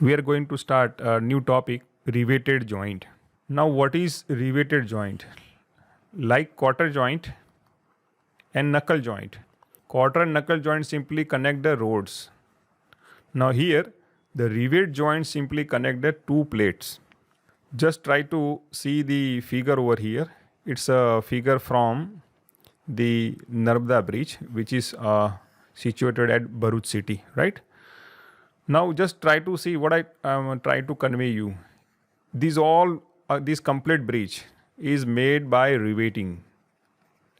We are going to start a new topic, riveted joint. Now, what is riveted joint? Like quarter joint and knuckle joint. Quarter and knuckle joint simply connect the rods. Now here, the rivet joint simply connect the two plates. Just try to see the figure over here. It's a figure from the Narmada Bridge, which is situated at Bharuch city, right? Now just try to see what I try to convey you. This complete bridge is made by riveting,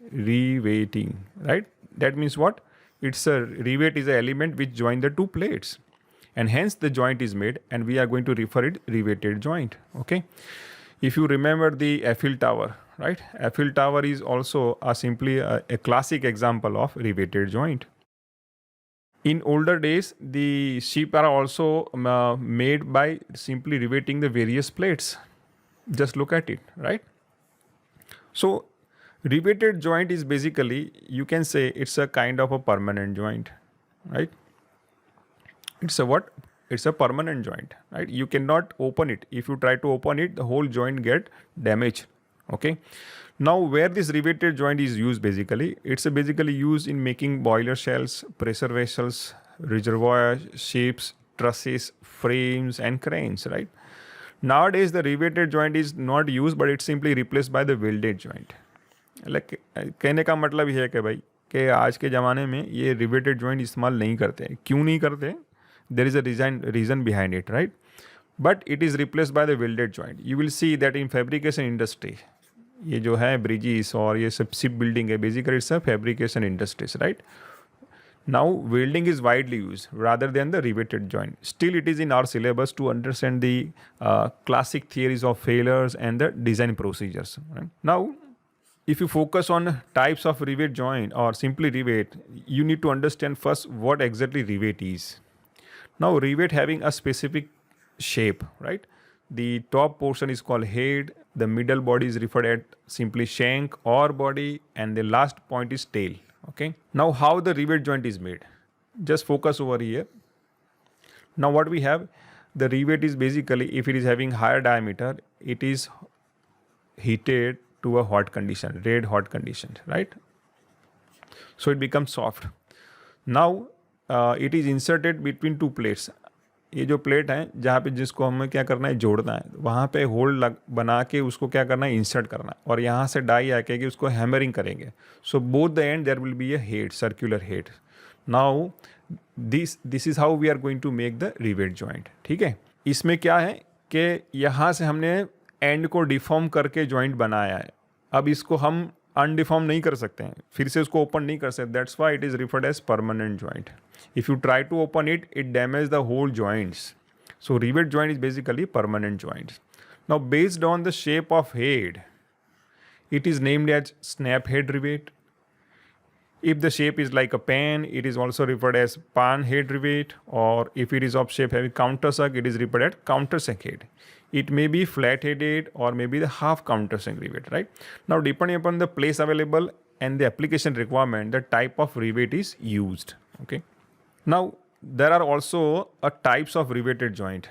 right? That means what? It's a rivet is an element which join the two plates, and hence the joint is made, and we are going to refer it riveted joint. Okay. If you remember the Eiffel Tower, right? Eiffel Tower is also simply a classic example of riveted joint. In older days, the ship are also made by simply riveting the various plates. Just look at it, right? So riveted joint is basically, you can say it's a kind of a permanent joint, right? It's a what? It's a permanent joint, right? You cannot open it. If you try to open it, the whole joint get damaged. Okay. Now, where this riveted joint is used basically, it's basically used in making boiler shells, pressure vessels, reservoirs, ships, trusses, frames, and cranes, right? Nowadays, the riveted joint is not used, but it's simply replaced by the welded joint. Like कहने का मतलब ये है कि भाई कि आज के ज़माने में ये रिवेटेड जॉइंट इस्तेमाल नहीं करते. क्यों नहीं करते? There is a reason behind it, right? But it is replaced by the welded joint. You will see that in fabrication industry, ये जो है ब्रिजेस और ये सब शिप बिल्डिंग है, basically it's a fabrication industries, right? Now welding is widely used rather than the riveted joint. Still, it is in our syllabus to understand the classic theories of failures and the design procedures. Right? Now, if you focus on types of rivet joint or simply rivet, you need to understand first what exactly rivet is. Now, rivet having a specific shape, right? The top portion is called head, the middle body is referred at simply shank or body, and the last point is tail. Okay. Now, how the rivet joint is made? Just focus over here. Now, what we have, the rivet is basically, if it is having higher diameter, it is heated to a hot condition, red hot condition, right? So it becomes soft. Now it is inserted between two plates. ये जो plate है जहाँ पे जिसको हमें क्या करना है, जोड़ना है, वहाँ पे होल बना के उसको क्या करना है, इंसर्ट करना है, और यहाँ से डाई आके कि उसको हैमरिंग करेंगे. So both the end there will be a head, circular head. Now this is how we are going to make the rivet joint. ठीक है. इसमें क्या है कि यहाँ से हमने एंड को डिफॉर्म करके जॉइंट बनाया है. अब इसको हम अनडिफॉर्म नहीं कर सकते हैं, फिर से उसको ओपन नहीं कर सकते. That's why it is referred as permanent joint. If you try to open it, it damage the whole joints. So rivet joint is basically permanent joints. Now based on the shape of head, it is named as snap head rivet. If the shape is like a pan, it is also referred as pan head rivet, or if it is of shape having countersunk, it is referred as countersunk head. It may be flat headed or maybe the half countersunk rivet, right? Now, depending upon the place available and the application requirement, the type of rivet is used. Okay. Now, there are also types of riveted joint.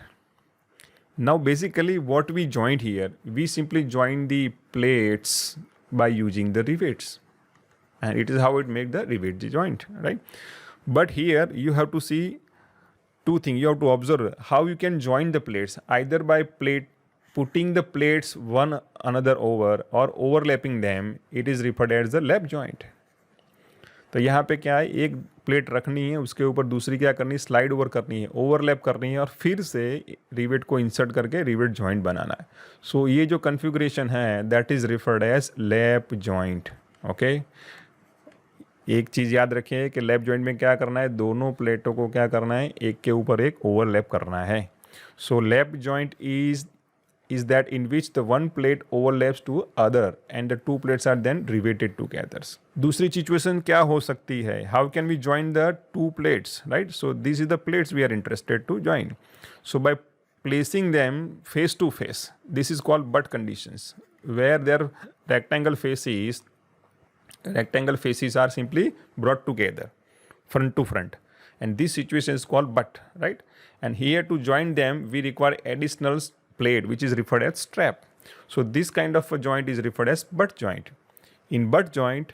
Now, basically what we joint here, we simply join the plates by using the rivets, and it is how it make the rivet joint, right? But here you have to see two things. You have to observe how you can join the plates, either by putting the plates one another over or overlapping them. It is referred as the lap joint. तो यहाँ पे क्या है, एक plate रखनी है, उसके ऊपर दूसरी क्या करनी है, स्लाइड ओवर करनी है, ओवरलैप करनी है, और फिर से रिवेट को इंसर्ट करके रिवेट जॉइंट बनाना है. सो ये जो कन्फिगरेशन है, that is referred as lap joint. Okay. एक चीज़ याद रखिए कि लैप जॉइंट में क्या करना है, दोनों प्लेटों को क्या करना है, एक के ऊपर एक ओवरलैप करना है. So lap joint is that in which the one plate overlaps to other and the two plates are then riveted together. दूसरी situation क्या हो सकती है? How can we join the two plates, right? So these are the plates we are interested to join. So by placing them face to face, this is called butt conditions, where their rectangle faces are simply brought together front to front, and this situation is called butt, right? And here to join them we require additional plate which is referred as strap. So this kind of a joint is referred as butt joint. In butt joint,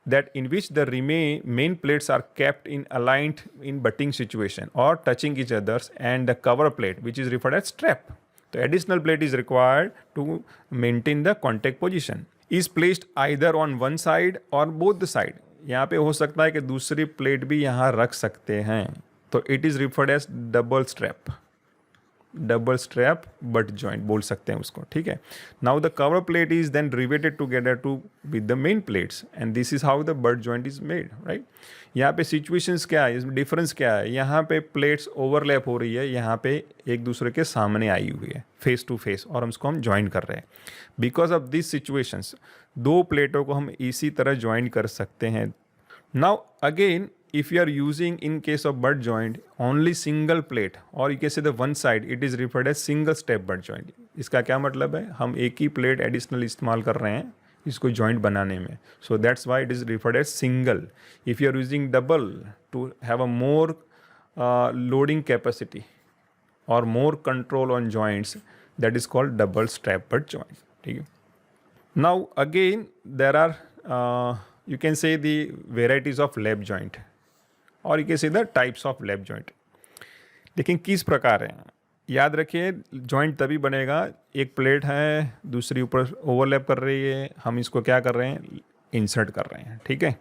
that in which the main plates are kept in aligned in butting situation or touching each others, and the cover plate which is referred as strap. The additional plate is required to maintain the contact position, is placed either on one side or both the side. यहाँ पे हो सकता है कि दूसरी plate भी यहाँ रख सकते हैं, तो it is referred as double strap butt joint बोल सकते हैं उसको, ठीक है. Now the cover plate is then riveted together to with the main plates, and this is how the butt joint is made, right. यहाँ पे situations क्या है, इसमें डिफरेंस क्या है, यहाँ पे प्लेट्स ओवरलैप हो रही है, यहाँ पे एक दूसरे के सामने आई हुई है फेस टू फेस, और उसको हम ज्वाइन कर रहे हैं. बिकॉज ऑफ दिस सिचुएशंस दो प्लेटों को हम इसी तरह ज्वाइन कर सकते हैं. Now again if you are using in case of butt joint only single plate or you can say the one side, it is referred as single step butt joint. इसका क्या मतलब है, हम एक ही प्लेट एडिशनल इस्तेमाल कर रहे हैं इसको जॉइंट बनाने में, so that's why it is referred as single. If you are using double to have a more loading capacity or more control on joints, that is called double strap butt joint, ठीक है. Now again there are you can say the varieties of lap joint और ये कैसे the types of lap joint. लेकिन किस प्रकार है, याद रखिए जॉइंट तभी बनेगा एक प्लेट है दूसरी ऊपर ओवरलैप कर रही है, हम इसको क्या कर रहे हैं, इंसर्ट कर रहे हैं, ठीक है.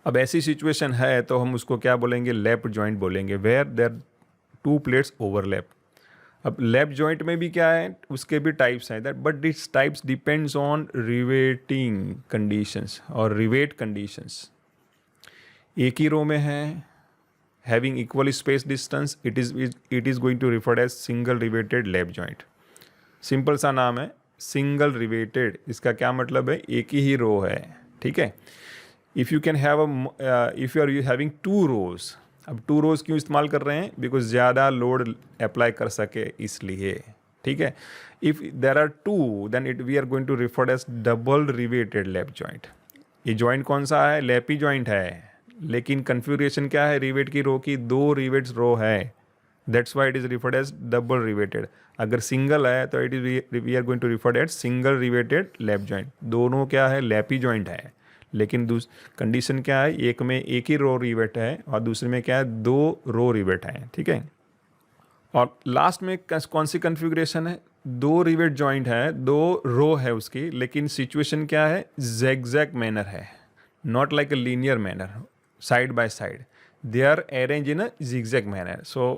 अब ऐसी सिचुएशन है तो हम उसको क्या बोलेंगे, लैप जॉइंट बोलेंगे, where there two plates overlap. अब लैप जॉइंट में भी क्या है, उसके भी टाइप्स हैं that, but this types depends on riveting conditions और रिवेट कंडीशंस. एक ही रो में है, having equal space distance, it is going to referred as single riveted lap joint. Simple सा नाम है सिंगल रिवेटेड. इसका क्या मतलब है, एक ही रो है, ठीक है. If you can have if you are having two rows. अब टू रोज क्यों इस्तेमाल कर रहे हैं, बिकॉज ज़्यादा लोड अप्लाई कर सके इसलिए, ठीक है. If there are two then it we are going to referred as double riveted lap joint. ये जॉइंट कौन सा है, लैपी जॉइंट है, लेकिन कन्फिगरेशन क्या है, रिवेट की रो की दो रिवेट्स रो है, that's why it is referred as double riveted. अगर सिंगल है तो it is we are going to referred as single riveted lap joint. दोनों क्या है, लैपी जॉइंट है, लेकिन कंडीशन क्या है, एक में एक ही रो रिवेट है और दूसरे में क्या है, दो रो रिवेट है, ठीक है. और लास्ट में कौन सी कन्फिगरेशन है, दो रिवेट जॉइंट है, दो रो है उसकी, लेकिन सिचुएशन क्या है, zigzag मैनर है, not like a linear manner side by side. They are arranged in a zigzag manner. So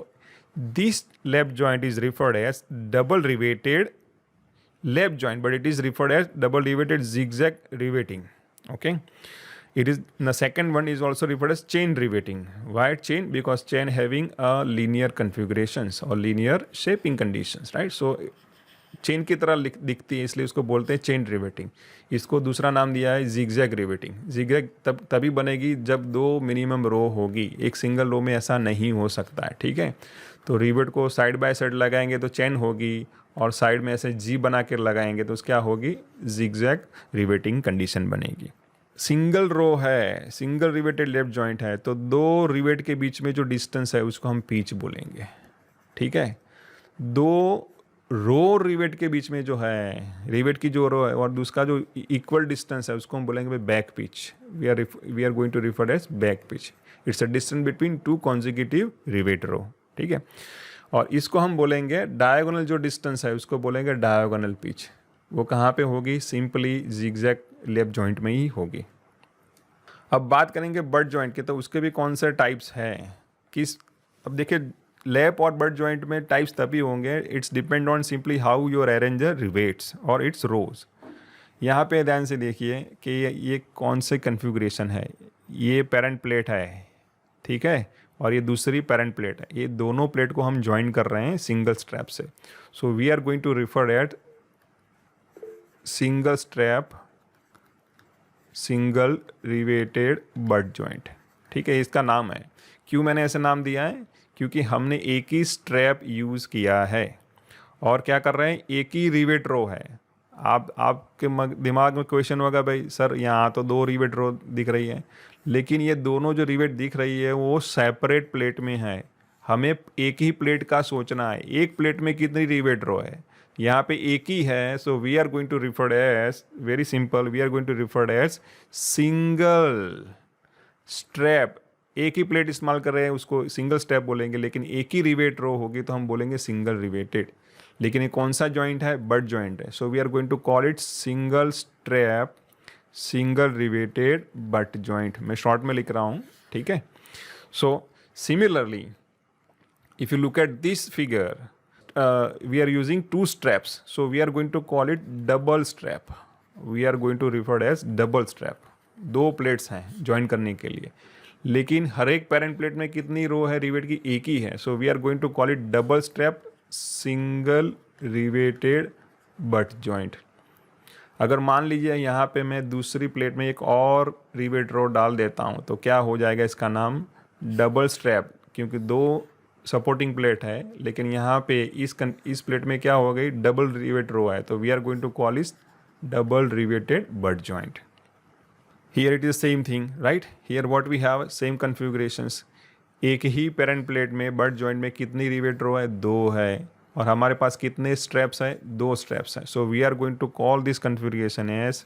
this lap joint is referred as double riveted lap joint, but it is referred as double riveted zigzag riveting. Okay. It is the second one is also referred as chain riveting. Why chain? Because chain having a linear configurations or linear shaping conditions, right? So chain की तरह दिखती है इसलिए उसको बोलते हैं chain riveting. इसको दूसरा नाम दिया है जिगजैग रिवेटिंग. जिगजैग तभी बनेगी जब दो मिनिमम रो होगी, एक सिंगल रो में ऐसा नहीं हो सकता है, ठीक है. तो रिवेट को साइड बाय साइड लगाएंगे तो चेन होगी, और साइड में ऐसे जी बना कर लगाएंगे तो क्या होगी, जिगजैग रिवेटिंग कंडीशन बनेगी. सिंगल रो है, सिंगल रिवेटेड लेफ्ट जॉइंट है, तो दो रिवेट के बीच में जो डिस्टेंस है उसको हम पिच बोलेंगे, ठीक है. दो रो रिवेट के बीच में जो है, रिवेट की जो रो है और दूसरा जो इक्वल डिस्टेंस है उसको हम बोलेंगे back pitch. We are going to refer as back pitch. It's a distance between two consecutive rivet row, ठीक है. और इसको हम बोलेंगे डायगोनल, जो डिस्टेंस है उसको बोलेंगे डायगोनल पिच. वो कहाँ पे होगी, सिंपली जिगजैग लैप जॉइंट में ही होगी. अब बात करेंगे बट जॉइंट के, तो उसके भी कौन से टाइप्स हैं, किस. अब देखिए लैप और बट जॉइंट में टाइप्स तभी होंगे, it's depend on simply how your arranger rivets और इट्स रोज. यहाँ पे ध्यान से देखिए कि ये कौन से कन्फिगरेशन है. ये पेरेंट प्लेट है, ठीक है, और ये दूसरी पेरेंट प्लेट है. ये दोनों प्लेट को हम ज्वाइन कर रहे हैं सिंगल स्ट्रैप से. So we are going to refer at single strap single riveted butt joint, ठीक है. इसका नाम है, क्यों मैंने ऐसे नाम दिया है, क्योंकि हमने एक ही स्ट्रैप यूज़ किया है और क्या कर रहे हैं, एक ही रिवेट रो है आप आपके दिमाग में क्वेश्चन होगा भाई सर यहाँ तो 2 रिवेट रो दिख रही है, लेकिन ये दोनों जो रिवेट दिख रही है वो सेपरेट प्लेट में है। हमें एक ही प्लेट का सोचना है, एक प्लेट में कितनी रिवेट रो है, यहाँ पे एक ही है। So we are going to refer as, very simple, we are going to refer as single strap. एक ही प्लेट इस्तेमाल कर रहे हैं उसको सिंगल स्ट्रैप बोलेंगे, लेकिन एक ही रिवेट रो होगी तो हम बोलेंगे सिंगल रिवेटेड। लेकिन ये कौन सा जॉइंट है? बट जॉइंट है। So we are going to call it single strap single riveted butt joint. मैं शॉर्ट में लिख रहा हूँ, ठीक है। So similarly if you look at this figure, we are using 2 straps, so we are going to call it double strap. We are going to refer as double strap. 2 plates हैं join करने के लिए, लेकिन हर एक parent plate में कितनी रो है rivet की? एक ही है। So we are going to call it double strap single riveted butt joint. अगर मान लीजिए यहाँ पे मैं दूसरी प्लेट में एक और रिवेट रो डाल देता हूँ तो क्या हो जाएगा? इसका नाम डबल स्ट्रैप, क्योंकि 2 सपोर्टिंग प्लेट है, लेकिन यहाँ पे इस प्लेट में क्या हो गई? डबल रिवेट रो है, तो we are going to call इस double riveted butt joint. Here it is same thing, right? Here what we have same configurations. एक ही पेरेंट प्लेट में बट जॉइंट में कितनी रिवेट रो है? 2 है, और हमारे पास कितने स्ट्रैप्स है? 2 स्ट्रैप्स हैं। So we are going to call this configuration as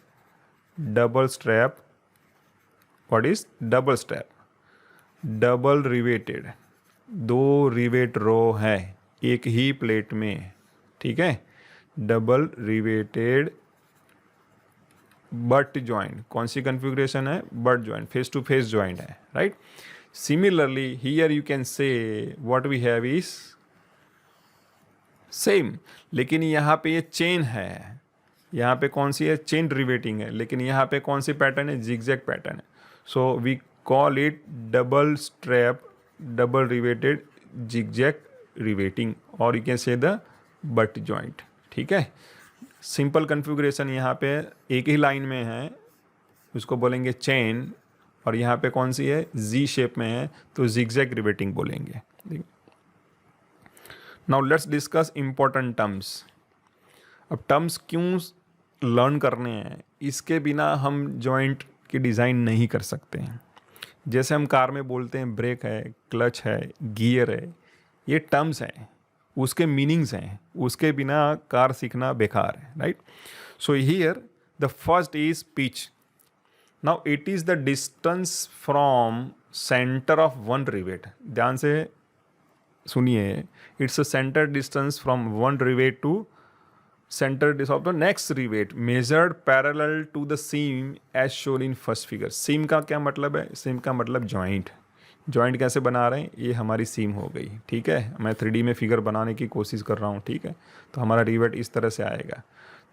double strap. What is double strap? Double riveted, 2 rivet row है एक ही प्लेट में, ठीक है। डबल रिवेटेड बट जॉइंट, कौन सी कन्फिग्रेशन है? Butt joint, face to face joint है, right. Similarly here you can say what we have is same, लेकिन यहाँ पे ये चेन है, यहाँ पे कौन सी है? चेन रिवेटिंग है, लेकिन यहाँ पे कौन सी पैटर्न है? जिगजैग पैटर्न है। So we call it double strap double riveted zigzag riveting, और you can say the butt joint, ठीक है। सिंपल कन्फिगरेशन यहाँ पे एक ही लाइन में है, उसको बोलेंगे चेन, और यहाँ पे कौन सी है? जी शेप में है, तो जिगजैग रिवेटिंग बोलेंगे। Now let's discuss important terms. अब टर्म्स क्यों लर्न करने हैं? इसके बिना हम जॉइंट की डिज़ाइन नहीं कर सकते हैं। जैसे हम कार में बोलते हैं ब्रेक है, क्लच है, गियर है, ये टर्म्स हैं, उसके मीनिंग्स हैं, उसके बिना कार सीखना बेकार है, right. So here the first is pitch. Now it is the distance from centre of one rivet. ध्यान से सुनिए, it's a centre distance from one rivet to center of the next rivet measured parallel to the seam as shown in first figure। seam का क्या मतलब है? seam का मतलब joint। joint कैसे बना रहे हैं? ये हमारी seam हो गई, ठीक है। मैं 3D में फिगर बनाने की कोशिश कर रहा हूँ, ठीक है। तो हमारा रिवेट इस तरह से आएगा,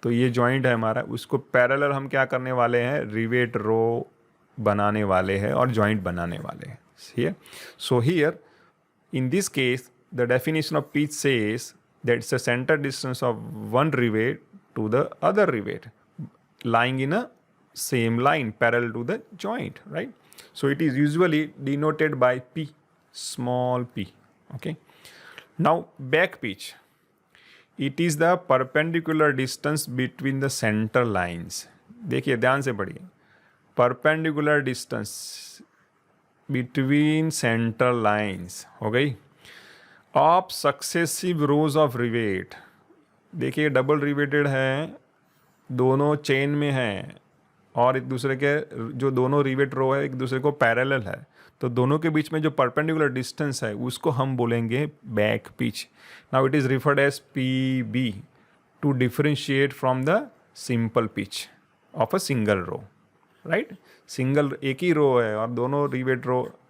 तो ये joint है हमारा, उसको पैरेलल हम क्या करने वाले हैं? रिवेट रो बनाने वाले हैं और joint बनाने वाले हैं, here। so here in this case the definition of pitch says that's the center distance of one rivet to the other rivet lying in a same line parallel to the joint, right? So it is usually denoted by P, small p, okay? Now back pitch, it is the perpendicular distance between the center lines। देखिए ध्यान से पढ़िए, perpendicular distance between center lines हो गई of successive rose of rivet. देखिए double riveted है, दोनों chain में हैं, और एक दूसरे के जो दोनों रिवेट रो है एक दूसरे को पैरेलल है, तो दोनों के बीच में जो परपेंडिकुलर डिस्टेंस है उसको हम बोलेंगे back pitch. Now it is referred as P B to differentiate from the simple pitch of a single row, right. Single एक ही रो है और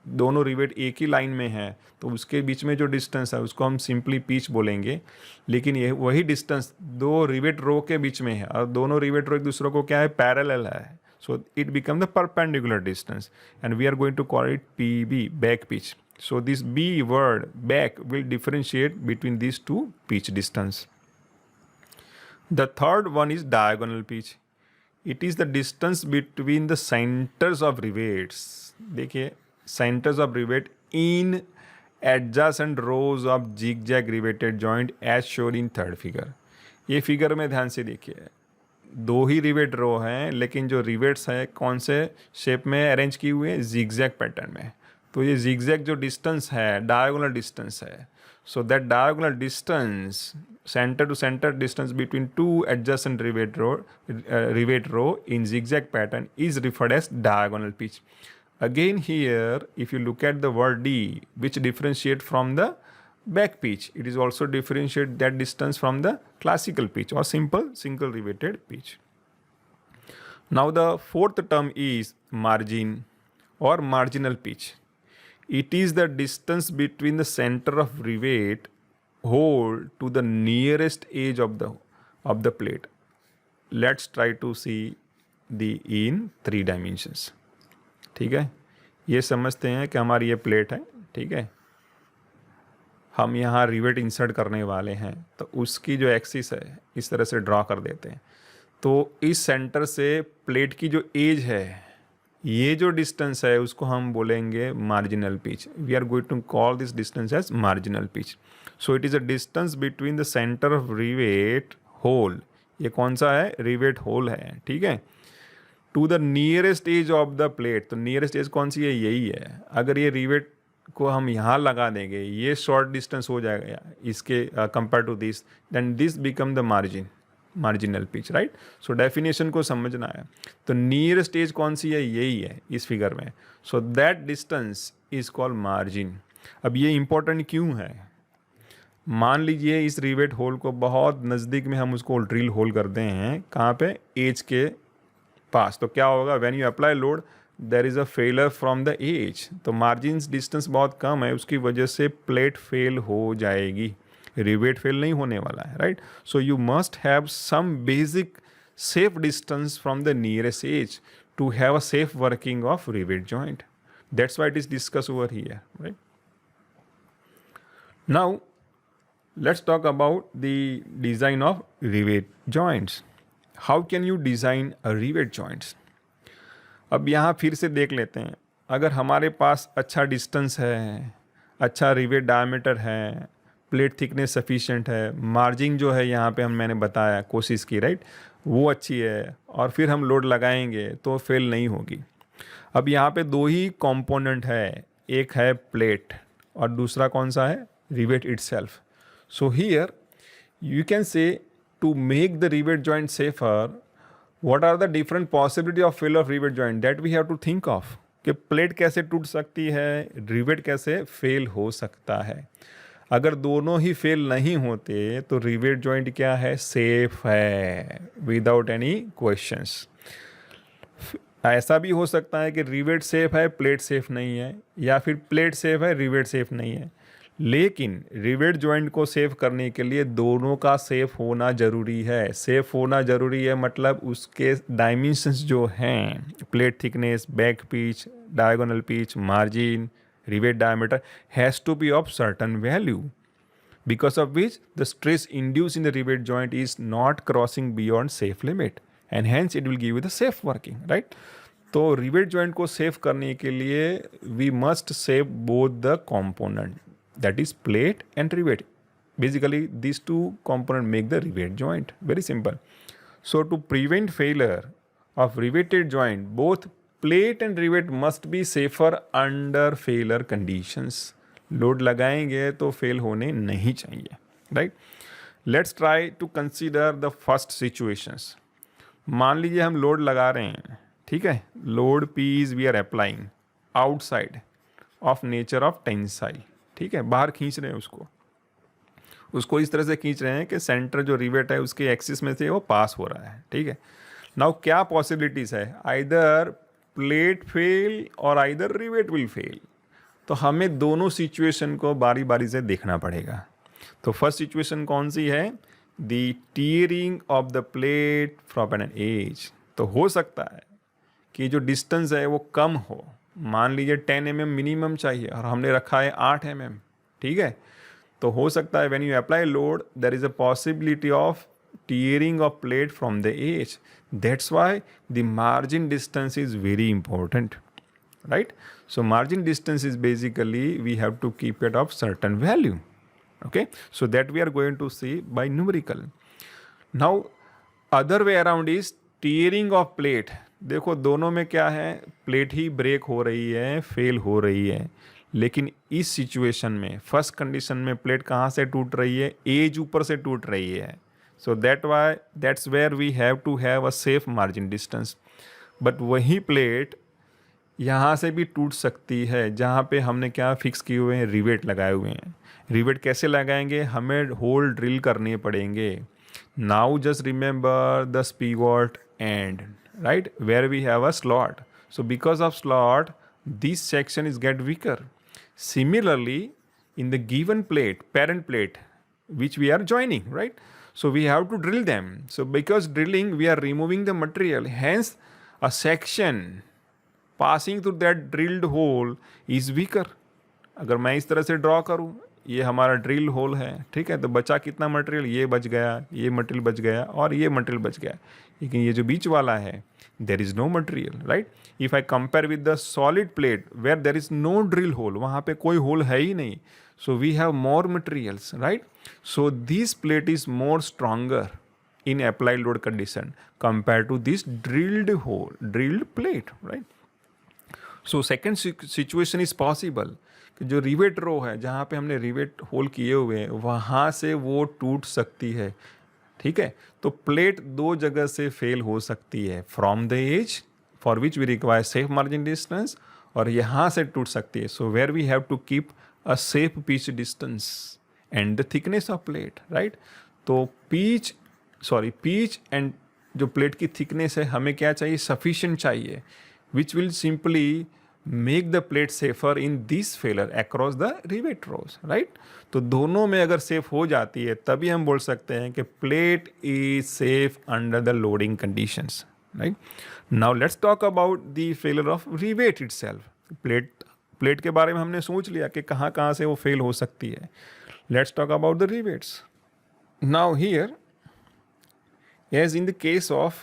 दोनों रिवेट एक ही लाइन में है, तो उसके बीच में जो डिस्टेंस है उसको हम सिंपली पिच बोलेंगे। लेकिन ये वही डिस्टेंस 2 रिवेट रो के बीच में है, और दोनों रिवेट रो एक दूसरे को क्या है? पैरेलल है, so it become the perpendicular distance, and we are going to call it P B, back pitch. So this B word back will differentiate between this 2 pitch distance. The third one is diagonal pitch. It is the distance between the centres of rivets. देखिए centres of rivet in adjacent rows of zigzag riveted joint as shown in third figure. ये figure में ध्यान से देखिए, दो ही rivet रो हैं, लेकिन जो रिवेट्स हैं कौन से शेप में अरेंज किए हुए हैं, जिगजैग पैटर्न में। तो ये जिगजैग जो डिस्टेंस है डायगोनल डिस्टेंस है। So that diagonal distance, center to center distance between two adjacent rivet row in zigzag pattern is referred as diagonal pitch. Again here, if you look at the word D, which differentiate from the back pitch, it is also differentiate that distance from the classical pitch or simple single riveted pitch. Now the fourth term is margin or marginal pitch. It is the distance between the center of rivet hole to the nearest edge of the plate. Let's try to see the in 3 dimensions. ठीक है, ये समझते हैं कि हमारी ये plate है, ठीक है, हम यहाँ रिवेट इंसर्ट करने वाले हैं, तो उसकी जो एक्सिस है इस तरह से ड्रॉ कर देते हैं। तो इस सेंटर से प्लेट की जो एज है, ये जो डिस्टेंस है उसको हम बोलेंगे marginal pitch. We are going to call this distance as marginal pitch. So it is a distance between the centre of rivet hole, ये कौन सा है, रिवेट होल है, ठीक है, to the nearest edge of the plate. तो nearest edge कौन सी है, यही है। अगर ये रिवेट को हम यहाँ लगा देंगे, ये शॉर्ट डिस्टेंस हो जाएगा इसके compare to this, then this become the marginal pitch, right. So definition को समझना है। तो नियरेस्ट एज कौन सी है, यही है इस फिगर में। So that distance is called margin. अब ये इंपॉर्टेंट क्यों है, मान लीजिए इस रिवेट होल को बहुत नज़दीक में हम उसको ड्रिल होल करते हैं, कहाँ पे, एज के पास। तो क्या होगा, when you apply load there is a failure from the edge. तो मार्जिन डिस्टेंस बहुत कम है, उसकी वजह से प्लेट फेल हो जाएगी, रिवेट फेल नहीं होने वाला है, right. So you must have some basic safe distance from the nearest edge to have a safe working of rivet joint. That's why it is discuss over here, right. Now let's talk about the design of rivet joints. How can you design a rivet joints? अब यहाँ फिर से देख लेते हैं। अगर हमारे पास अच्छा डिस्टेंस है, अच्छा रिवेट डायमीटर है, प्लेट थिकनेस सफिशिएंट है, मार्जिन जो है यहाँ पे मैंने बताया, कोशिश की, राइट, वो अच्छी है, और फिर हम लोड लगाएंगे तो फेल नहीं होगी। अब यहाँ पे दो ही कंपोनेंट है, एक है प्लेट और दूसरा कौन सा है, rivet itself. So here you can say, to make the rivet joint safer, what are the different possibility of failure of rivet joint that we have to think of, कि plate कैसे टूट सकती है, रिवेट कैसे fail हो सकता है। अगर दोनों ही फेल नहीं होते तो रिवेट जॉइंट क्या है, सेफ है, विदाउट एनी क्वेश्चंस। ऐसा भी हो सकता है कि रिवेट सेफ है, प्लेट सेफ नहीं है, या फिर प्लेट सेफ है, रिवेट सेफ नहीं है। लेकिन रिवेट जॉइंट को सेव करने के लिए दोनों का सेफ होना ज़रूरी है। सेफ होना ज़रूरी है मतलब उसके डायमेंशंस जो हैं, plate thickness, back pitch, diagonal pitch, margin, rivet diameter, has to be of certain value, because of which the stress induced in the rivet joint is not crossing beyond safe limit, and hence it will give you the safe working, right? तो rivet joint को save करने के लिए we must save both the component, that is plate and rivet. Basically these two components make the rivet joint. Very simple. So to prevent failure of riveted joint, both plate and rivet must be safer under failure conditions. Load लगाएंगे तो fail होने नहीं चाहिए, right. Let's try to consider the first situations. मान लीजिए हम load लगा रहे हैं, ठीक है, load P is we are applying outside of nature of tensile, ठीक है, बाहर खींच रहे हैं उसको इस तरह से खींच रहे हैं कि सेंटर जो रिवेट है उसके एक्सिस में से वो पास हो रहा है, ठीक है। नाउ क्या पॉसिबिलिटीज़ है, आइदर प्लेट फेल और आइदर रिवेट विल फेल। तो हमें दोनों सिचुएशन को बारी बारी से देखना पड़ेगा। तो फर्स्ट सिचुएशन कौन सी है, the tearing of the plate from an edge. तो हो सकता है कि जो डिस्टेंस है वो कम हो, मान लीजिए 10 mm मिनिमम चाहिए और हमने रखा है 8 mm, ठीक है। तो हो सकता है when you apply load there is a possibility of tearing of plate from the edge. That's why the margin distance is very important, right? So margin distance is basically we have to keep it of certain value, okay? So that we are going to see by numerical. Now other way around is tearing of plate. देखो दोनों में क्या है, plate ही break हो रही है, fail हो रही है। लेकिन इस सिचुएशन में फर्स्ट कंडीशन में प्लेट कहाँ से टूट रही है, एज ऊपर से टूट रही है। So that's where we have to have a safe margin distance. But वही प्लेट यहाँ से भी टूट सकती है, जहाँ पे हमने क्या फिक्स किए हुए हैं, रिवेट लगाए हुए हैं। रिवेट कैसे लगाएंगे, हमें होल ड्रिल करने पड़ेंगे। Now just remember the pivot end, right, where we have a slot. So because of slot this section is get weaker. Similarly, in the given plate, parent plate, which we are joining, right? So we have to drill them. So because drilling, we are removing the material. Hence, a section passing through that drilled hole is weaker. अगर मैं इस तरह से draw करूँ, ये हमारा drill whole है, ठीक है, तो बचा कितना मटेरियल, ये बच गया, ये मटेरियल बच गया और ये मटेरियल बच गया। लेकिन ये जो बीच वाला है, there is no material, right. If I compare with the solid plate where there is no drill hole, वहाँ पे कोई होल है ही नहीं, so we have more materials, right. So this plate is more stronger in applied load condition compared to this drilled plate, right? So second situation is possible कि जो rivet row है, जहाँ पे हमने रिवेट होल किए हुए हैं, वहाँ से वो टूट सकती है, ठीक है। तो प्लेट दो जगह से फेल हो सकती है, from the edge for which we require safe margin distance, और यहाँ से टूट सकती है। So where we have to keep a safe pitch distance and the thickness of plate, right. तो पिच एंड जो प्लेट की थिकनेस है, हमें क्या चाहिए, सफिशिएंट चाहिए, which will simply make the plate safer in this failure across the rivet rows, right. तो दोनों में अगर सेफ हो जाती है, तभी हम बोल सकते हैं कि plate is safe under the loading conditions, right. Now let's talk about the failure of rivet itself. Plate के बारे में हमने सोच लिया कि कहाँ कहाँ से वो फेल हो सकती है। Let's talk about the rivets. Now here, as in the case of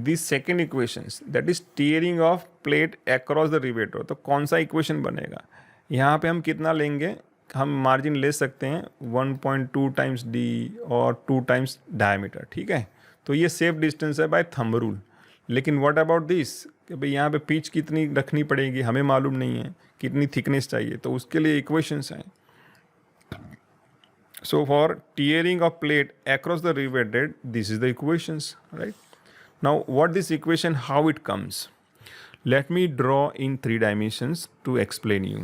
these second equations, that is tearing of plate across the rivet row, तो कौन सा इक्वेशन बनेगा, यहाँ पे हम कितना लेंगे, हम मार्जिन ले सकते हैं 1.2 टाइम्स डी और 2 टाइम्स डायमीटर, ठीक है। तो ये सेफ डिस्टेंस है बाय थंब रूल। लेकिन व्हाट अबाउट दिस, कि भाई यहाँ पे पिच कितनी रखनी पड़ेगी, हमें मालूम नहीं है, कितनी थिकनेस चाहिए, तो उसके लिए इक्वेशंस हैं। So for tearing of plate across the riveted, this is the equations, right? Now what this equation, how it comes? Let me draw in 3 dimensions to explain you.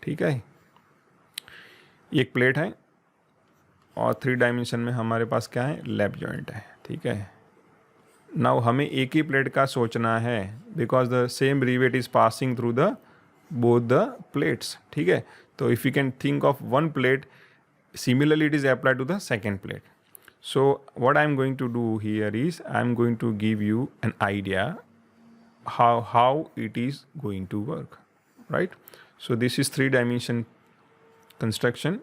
ठीक है, एक प्लेट है और 3 डायमेंशन में हमारे पास क्या है, लैप जॉइंट है, ठीक है। नाउ हमें एक ही प्लेट का सोचना है, because the same rivet is passing through the both the plates, ठीक है। तो if you can think of one plate, similarly it is applied to the second plate. So what I am going to do here is I am going to give you an idea how it is going to work, right? So this is 3-dimension construction.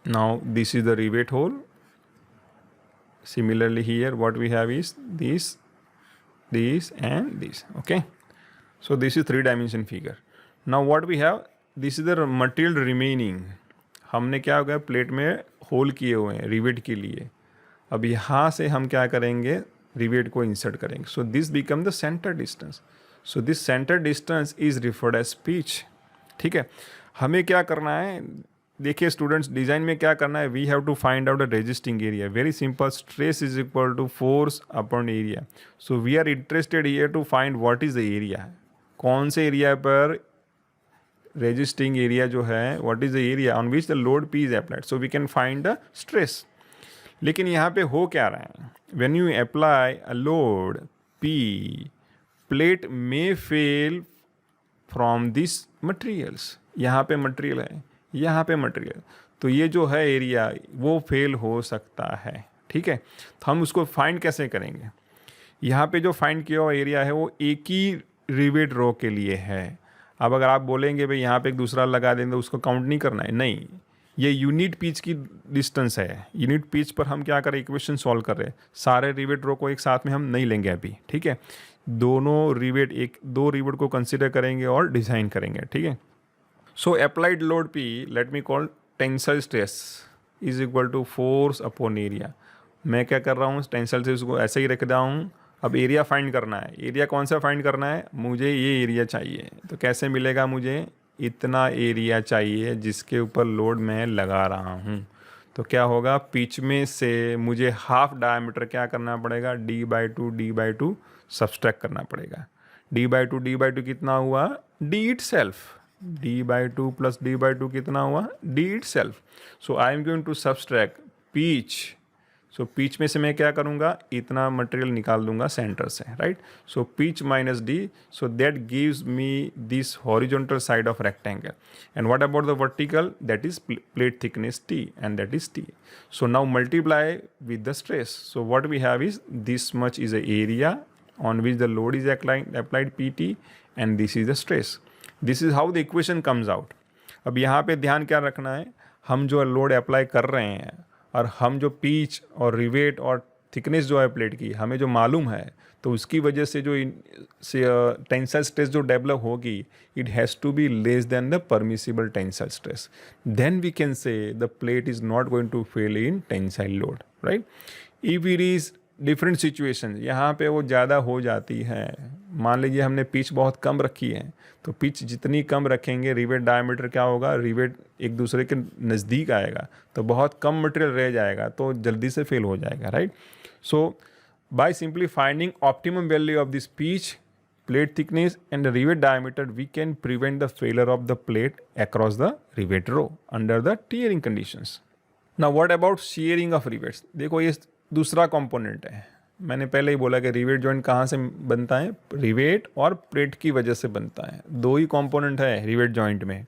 Now this is the rivet hole. Similarly here what we have is this and this, okay. So this is 3-dimension figure. Now what we have, this is the material remaining. हमने क्या हो गया, plate में whole किए हुए हैं rivet के लिए। अब यहाँ से हम क्या करेंगे, रिवेट को इंसर्ट करेंगे। So this become the centre distance. So this centre distance is referred as pitch, ठीक है। हमें क्या करना है, देखिए स्टूडेंट्स, डिज़ाइन में क्या करना है, we have to find out a resisting area. Very simple, stress is equal to force upon area. So we are interested here to find what is the area, कौन से एरिया पर resisting area जो है, what is the area on which the load P is applied, so we can find the stress. लेकिन यहाँ पे हो क्या रहा है, when you apply a load P, plate में फेल फ्रॉम दिस मटेरियल्स। यहाँ पे मटेरियल है, यहाँ पे मटेरियल, तो ये जो है एरिया वो फेल हो सकता है, ठीक है। तो हम उसको फाइंड कैसे करेंगे, यहाँ पे जो फाइंड किया हुआ एरिया है वो एक ही रिवेट रो के लिए है। अब अगर आप बोलेंगे भाई यहाँ पे एक दूसरा लगा देंगे, उसको काउंट नहीं करना है, नहीं, ये यूनिट पिच की डिस्टेंस है। यूनिट पिच पर हम क्या करें, इक्वेशन सॉल्व कर रहे हैं। सारे रिवेट रो को एक साथ में हम नहीं लेंगे अभी, ठीक है। दोनों रिवेट, दो रिवेट को कंसिडर करेंगे और डिज़ाइन करेंगे, ठीक है। So applied load P, let me call tensile stress is equal to force upon area. मैं क्या कर रहा हूँ, टेंसल से उसको ऐसे ही रख रहा हूँ। अब एरिया फाइंड करना है। एरिया कौन सा फाइंड करना है, मुझे ये एरिया चाहिए। तो कैसे मिलेगा, मुझे इतना एरिया चाहिए जिसके ऊपर लोड मैं लगा रहा हूँ। तो क्या होगा, पिच में से मुझे हाफ डायमीटर क्या करना पड़ेगा, d/2 सब्सट्रैक्ट करना पड़ेगा। d/2 कितना हुआ, d it self. d/2 plus d/2 कितना हुआ, d itself. So I am going to subtract pitch. सो पिच में से मैं क्या करूँगा, इतना मटेरियल निकाल दूंगा सेंटर से, right. So pitch minus D, so that gives me this horizontal side of rectangle. And what about the vertical, that is plate thickness T, and that is T. So now multiply with the stress. So what we have is this much is a area on which the load is applied PT, and this is the stress. This is how the equation comes out. अब यहाँ पे ध्यान क्या रखना है, हम जो load apply कर रहे हैं और हम जो पिच और रिवेट और थिकनेस जो है प्लेट की हमें जो मालूम है, तो उसकी वजह से जो टेंसाइल स्ट्रेस जो डेवलप होगी, it has to be less than the permissible tensile stress. Then we can say the plate is not going to fail in tensile load, right. If it is different situation, यहाँ पे वो ज़्यादा हो जाती है। मान लीजिए हमने पिच बहुत कम रखी है, तो पिच जितनी कम रखेंगे, रिवेट डायमीटर क्या होगा, रिवेट एक दूसरे के नज़दीक आएगा, तो बहुत कम मटेरियल रह जाएगा, तो जल्दी से फेल हो जाएगा, right. So by simply finding optimum value of this pitch, plate thickness and the rivet diameter, we can prevent the failure of the plate across the rivet row under the tearing conditions. Now what about shearing of rivets? देखो ये दूसरा component है। मैंने पहले ही बोला कि rivet joint कहाँ से बनता है, रिवेट और प्लेट की वजह से बनता है। दो ही कंपोनेंट है रिवेट जॉइंट में।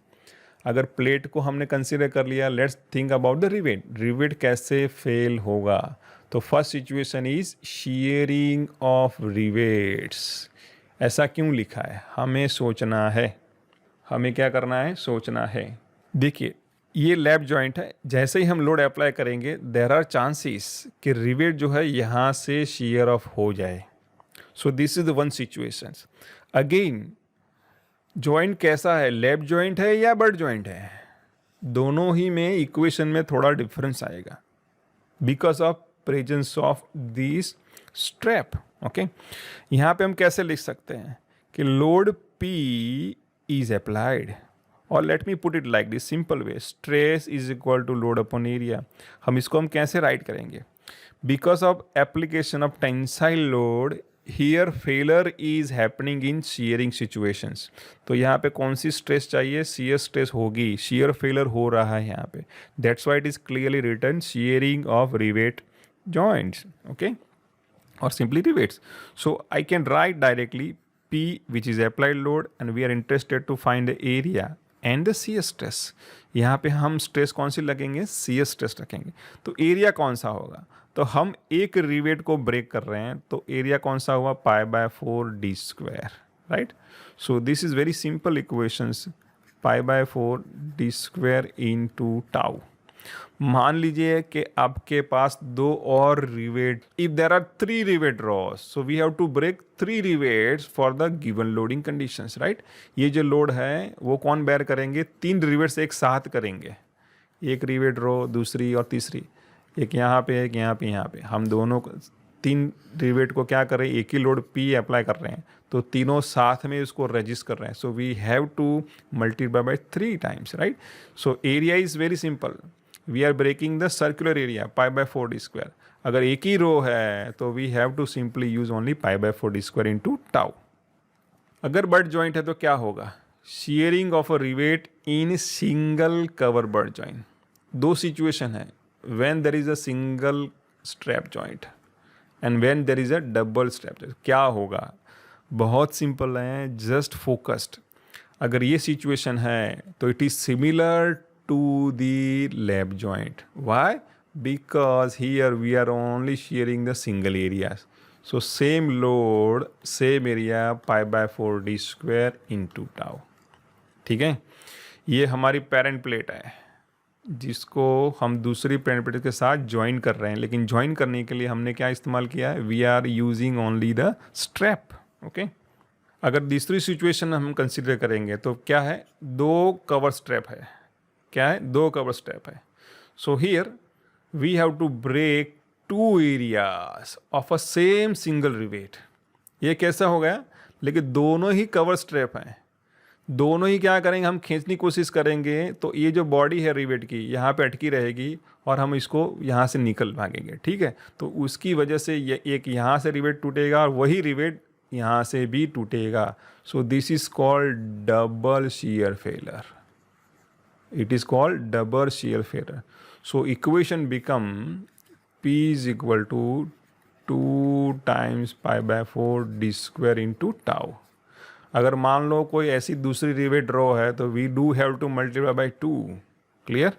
अगर प्लेट को हमने कंसीडर कर लिया, let's think about the rivet. Rivet कैसे फेल होगा, तो first situation is shearing of rivets. ऐसा क्यों लिखा है, हमें सोचना है, हमें क्या करना है, सोचना है। देखिए ये लैप जॉइंट है, जैसे ही हम लोड अप्लाई करेंगे देयर आर चांसेस कि रिवेट जो है यहाँ से शीयर ऑफ हो जाए। सो this is the one situation. Again joint कैसा है, लैप जॉइंट है या बट जॉइंट है, दोनों ही में इक्वेशन में थोड़ा डिफरेंस आएगा because of presence of this strap. Okay, यहाँ पे हम कैसे लिख सकते हैं कि लोड P इज अप्लाइड, और let me put it like this simple way, stress is equal to load upon area. हम इसको हम कैसे राइट करेंगे, because of application of tensile load here failure is happening in shearing situations. तो यहाँ पे कौन सी स्ट्रेस चाहिए, शीयर स्ट्रेस होगी, शीयर फेलर हो रहा है यहाँ पे। That's why it is clearly written shearing of rivet joints, okay, or simply rivets. So I can write directly P, which is applied load, and we are interested to find the area and the shear stress. यहाँ पे हम stress कौन सी लगेंगे, shear stress रखेंगे। तो area कौन सा होगा, तो हम एक रिवेट को ब्रेक कर रहे हैं, तो एरिया कौन सा हुआ, π/4d², right. So this is very simple equations, π/4d² into tau. मान लीजिए कि आपके पास दो और rivet, if there are 3 rivet rows, so we have to break 3 rivets for the given loading conditions, right. ये जो लोड है वो कौन बेयर करेंगे, 3 रिवेट्स एक साथ करेंगे, एक रिवेट रो, दूसरी और तीसरी, एक यहाँ पे, एक यहाँ पे, यहाँ पे। हम दोनों 3 रिवेट को क्या कर रहे हैं, एक ही लोड P अप्लाई कर रहे हैं, तो तीनों साथ में उसको रजिस्ट कर रहे हैं। So we have to multiply by 3 times, right. So area is very simple, we are breaking the circular area π/4d²। अगर एक ही रो है तो we have to simply use only π/4d² into tau. अगर butt joint है तो क्या होगा, shearing of a rivet in single cover butt joint. दो सिचुएशन है, when there is a single strap joint and when there is a double strap joint. क्या होगा, बहुत सिंपल है, जस्ट फोकस्ड। अगर ये सिचुएशन है तो it is similar to the lap joint. Why? Because here we are only shearing the single areas. So same load, same area, π/4d² into tau. ठीक है, ये हमारी पेरेंट प्लेट है जिसको हम दूसरी पेरेंट प्लेट के साथ ज्वाइन कर रहे हैं, लेकिन ज्वाइन करने के लिए हमने क्या इस्तेमाल किया है, we are using only the strap, okay. अगर दूसरी सिचुएशन हम कंसिडर करेंगे तो क्या है, 2 कवर स्ट्रैप है, क्या है, 2 कवर स्ट्रैप है। So here we have to break two areas of a same single rivet. ये कैसा हो गया, लेकिन दोनों ही कवर स्ट्रैप हैं, दोनों ही क्या करेंगे, हम खींचने की कोशिश करेंगे तो ये जो बॉडी है रिवेट की यहाँ पे अटकी रहेगी और हम इसको यहाँ से निकल भागेंगे, ठीक है। तो उसकी वजह से ये एक यहाँ से रिवेट टूटेगा और वही रिवेट यहाँ से भी टूटेगा। सो this is called double shear failure. It is called double shear failure. So equation become P is equal to 2 times pi by 4 d square into tau. अगर मान लो कोई ऐसी दूसरी रिवेट रो है तो we do have to multiply by 2। Clear?